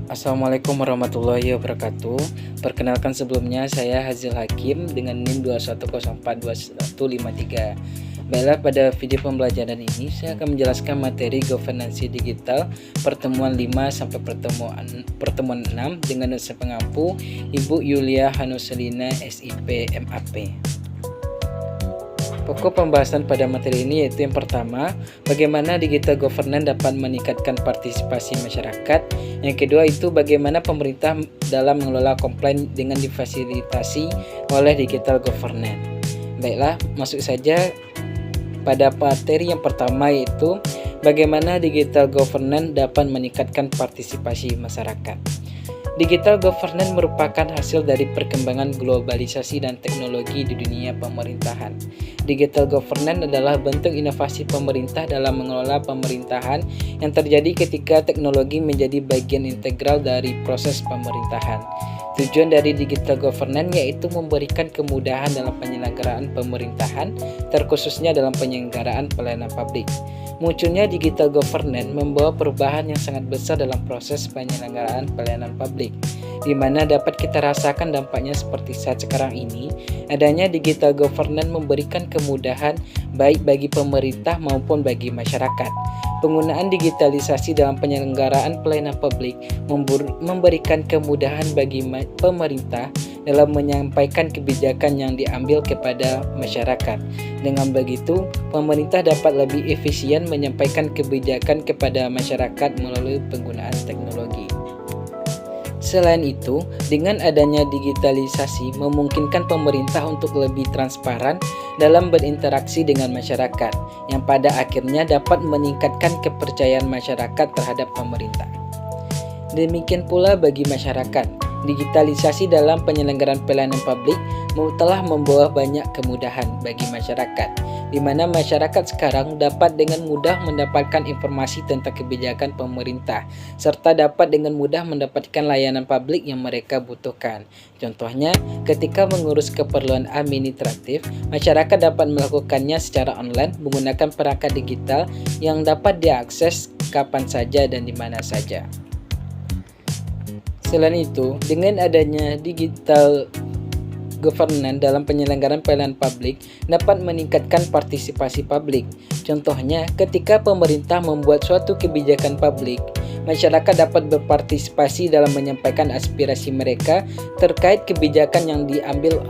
Assalamualaikum warahmatullahi wabarakatuh. Perkenalkan sebelumnya saya Hazil Hakim dengan NIM 210421153. Baiklah, pada video pembelajaran ini saya akan menjelaskan materi governansi digital pertemuan 5 sampai pertemuan 6 dengan dosen pengampu Ibu Yulia Hanuselina SIP MAP. Pokok pembahasan pada materi ini yaitu yang pertama, bagaimana digital governance dapat meningkatkan partisipasi masyarakat. Yang kedua itu bagaimana pemerintah dalam mengelola komplain dengan difasilitasi oleh digital governance. Baiklah, masuk saja pada materi yang pertama yaitu bagaimana digital governance dapat meningkatkan partisipasi masyarakat. Digital governance merupakan hasil dari perkembangan globalisasi dan teknologi di dunia pemerintahan. Digital governance adalah bentuk inovasi pemerintah dalam mengelola pemerintahan yang terjadi ketika teknologi menjadi bagian integral dari proses pemerintahan. Tujuan dari digital governance yaitu memberikan kemudahan dalam penyelenggaraan pemerintahan, terkhususnya dalam penyelenggaraan pelayanan publik. Munculnya digital governance membawa perubahan yang sangat besar dalam proses penyelenggaraan pelayanan publik, di mana dapat kita rasakan dampaknya seperti saat sekarang ini. Adanya digital governance memberikan kemudahan baik bagi pemerintah maupun bagi masyarakat. Penggunaan digitalisasi dalam penyelenggaraan pelayanan publik memberikan kemudahan bagi pemerintah dalam menyampaikan kebijakan yang diambil kepada masyarakat. Dengan begitu, pemerintah dapat lebih efisien menyampaikan kebijakan kepada masyarakat melalui penggunaan teknologi. Selain itu, dengan adanya digitalisasi memungkinkan pemerintah untuk lebih transparan dalam berinteraksi dengan masyarakat, yang pada akhirnya dapat meningkatkan kepercayaan masyarakat terhadap pemerintah. Demikian pula bagi masyarakat, digitalisasi dalam penyelenggaraan pelayanan publik telah membawa banyak kemudahan bagi masyarakat, di mana masyarakat sekarang dapat dengan mudah mendapatkan informasi tentang kebijakan pemerintah, serta dapat dengan mudah mendapatkan layanan publik yang mereka butuhkan. Contohnya, ketika mengurus keperluan administratif, masyarakat dapat melakukannya secara online menggunakan perangkat digital yang dapat diakses kapan saja dan di mana saja. Selain itu, dengan adanya digital governance dalam penyelenggaraan pelayanan publik dapat meningkatkan partisipasi publik. Contohnya, ketika pemerintah membuat suatu kebijakan publik, masyarakat dapat berpartisipasi dalam menyampaikan aspirasi mereka terkait kebijakan yang diambil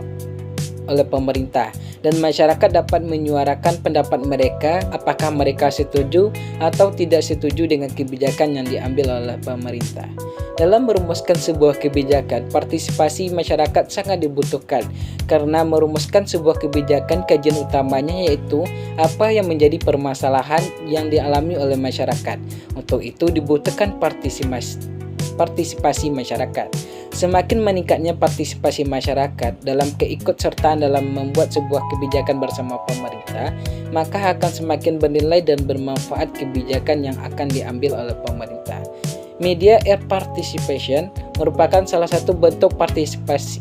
oleh pemerintah, dan masyarakat dapat menyuarakan pendapat mereka apakah mereka setuju atau tidak setuju dengan kebijakan yang diambil oleh pemerintah. Dalam merumuskan sebuah kebijakan, partisipasi masyarakat sangat dibutuhkan karena merumuskan sebuah kebijakan kajian utamanya yaitu apa yang menjadi permasalahan yang dialami oleh masyarakat. Untuk itu dibutuhkan partisipasi masyarakat. Semakin meningkatnya partisipasi masyarakat dalam keikutsertaan dalam membuat sebuah kebijakan bersama pemerintah, maka akan semakin bernilai dan bermanfaat kebijakan yang akan diambil oleh pemerintah. Media e-participation merupakan salah satu bentuk partisipasi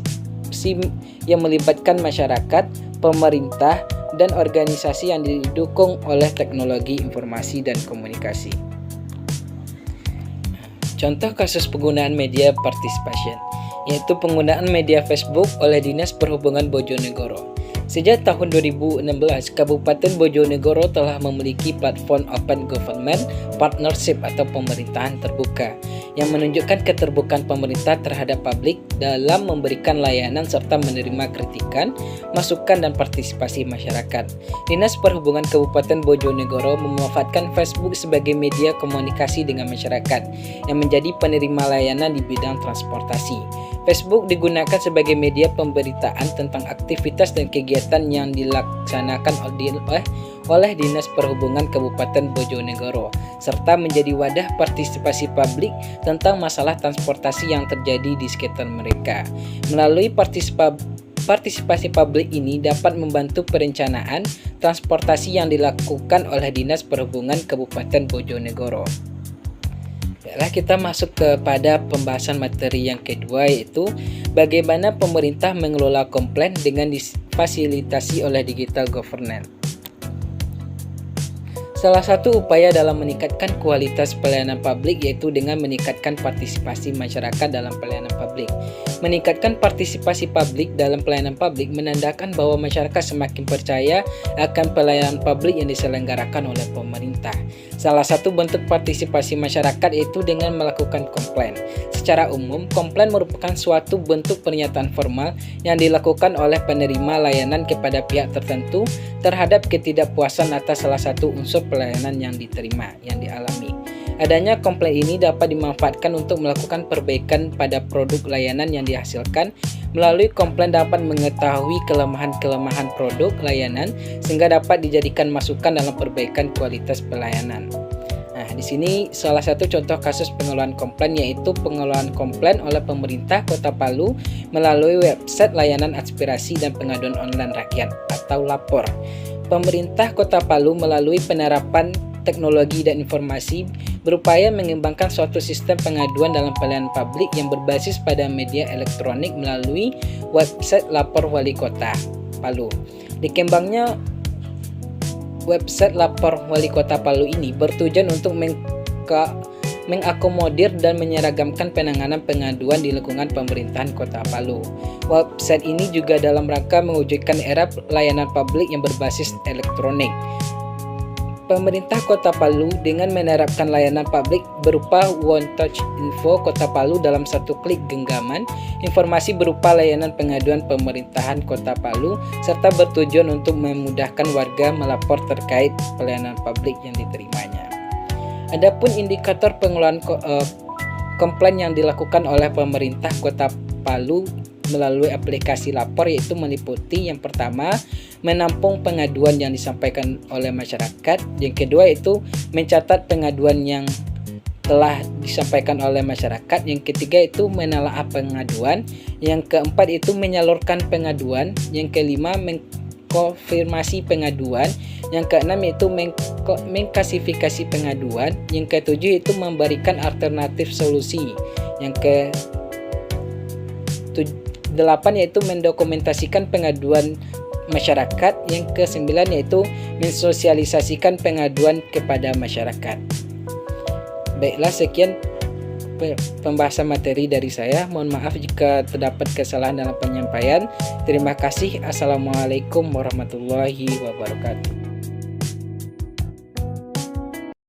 yang melibatkan masyarakat, pemerintah, dan organisasi yang didukung oleh teknologi informasi dan komunikasi. Contoh kasus penggunaan media participation, yaitu penggunaan media Facebook oleh Dinas Perhubungan Bojonegoro. Sejak tahun 2016, Kabupaten Bojonegoro telah memiliki platform Open Government Partnership atau pemerintahan terbuka yang menunjukkan keterbukaan pemerintah terhadap publik dalam memberikan layanan serta menerima kritikan, masukan, dan partisipasi masyarakat. Dinas Perhubungan Kabupaten Bojonegoro memanfaatkan Facebook sebagai media komunikasi dengan masyarakat yang menjadi penerima layanan di bidang transportasi. Facebook digunakan sebagai media pemberitaan tentang aktivitas dan kegiatan yang dilaksanakan oleh Dinas Perhubungan Kabupaten Bojonegoro, serta menjadi wadah partisipasi publik tentang masalah transportasi yang terjadi di sekitar mereka. Melalui partisipasi publik ini dapat membantu perencanaan transportasi yang dilakukan oleh Dinas Perhubungan Kabupaten Bojonegoro. Baiklah, kita masuk kepada pembahasan materi yang kedua, yaitu bagaimana pemerintah mengelola komplain dengan difasilitasi oleh digital governance. Salah satu upaya dalam meningkatkan kualitas pelayanan publik yaitu dengan meningkatkan partisipasi masyarakat dalam pelayanan publik. Meningkatkan partisipasi publik dalam pelayanan publik menandakan bahwa masyarakat semakin percaya akan pelayanan publik yang diselenggarakan oleh pemerintah. Salah satu bentuk partisipasi masyarakat yaitu dengan melakukan komplain. Secara umum, komplain merupakan suatu bentuk pernyataan formal yang dilakukan oleh penerima layanan kepada pihak tertentu terhadap ketidakpuasan atas salah satu unsur pelayanan yang diterima, yang dialami. Adanya komplain ini dapat dimanfaatkan untuk melakukan perbaikan pada produk layanan yang dihasilkan. Melalui komplain dapat mengetahui kelemahan-kelemahan produk layanan sehingga dapat dijadikan masukan dalam perbaikan kualitas pelayanan. Nah, di sini salah satu contoh kasus pengelolaan komplain yaitu pengelolaan komplain oleh pemerintah Kota Palu melalui website layanan aspirasi dan pengaduan online rakyat atau lapor. Pemerintah Kota Palu melalui penerapan teknologi dan informasi berupaya mengembangkan suatu sistem pengaduan dalam pelayanan publik yang berbasis pada media elektronik melalui website lapor Wali Kota Palu. Dikembangnya website lapor Wali Kota Palu ini bertujuan untuk mengakomodir dan menyeragamkan penanganan pengaduan di lingkungan pemerintahan Kota Palu. Website ini juga dalam rangka mewujudkan era layanan publik yang berbasis elektronik. Pemerintah Kota Palu dengan menerapkan layanan publik berupa One Touch Info Kota Palu dalam satu klik genggaman, informasi berupa layanan pengaduan pemerintahan Kota Palu, serta bertujuan untuk memudahkan warga melapor terkait pelayanan publik yang diterimanya. Adapun indikator pengelolaan komplain yang dilakukan oleh pemerintah Kota Palu melalui aplikasi lapor yaitu meliputi yang pertama menampung pengaduan yang disampaikan oleh masyarakat, yang kedua itu mencatat pengaduan yang telah disampaikan oleh masyarakat, yang ketiga itu menelaah pengaduan, yang keempat itu menyalurkan pengaduan, yang kelima mengkonfirmasi pengaduan, yang keenam itu mengklasifikasi pengaduan, yang ketujuh itu memberikan alternatif solusi, yang ke-8 yaitu mendokumentasikan pengaduan masyarakat, yang ke-9 yaitu mensosialisasikan pengaduan kepada masyarakat. Baiklah, sekian pembahasan materi dari saya. Mohon maaf jika terdapat kesalahan dalam penyampaian. Terima kasih. Assalamualaikum warahmatullahi wabarakatuh.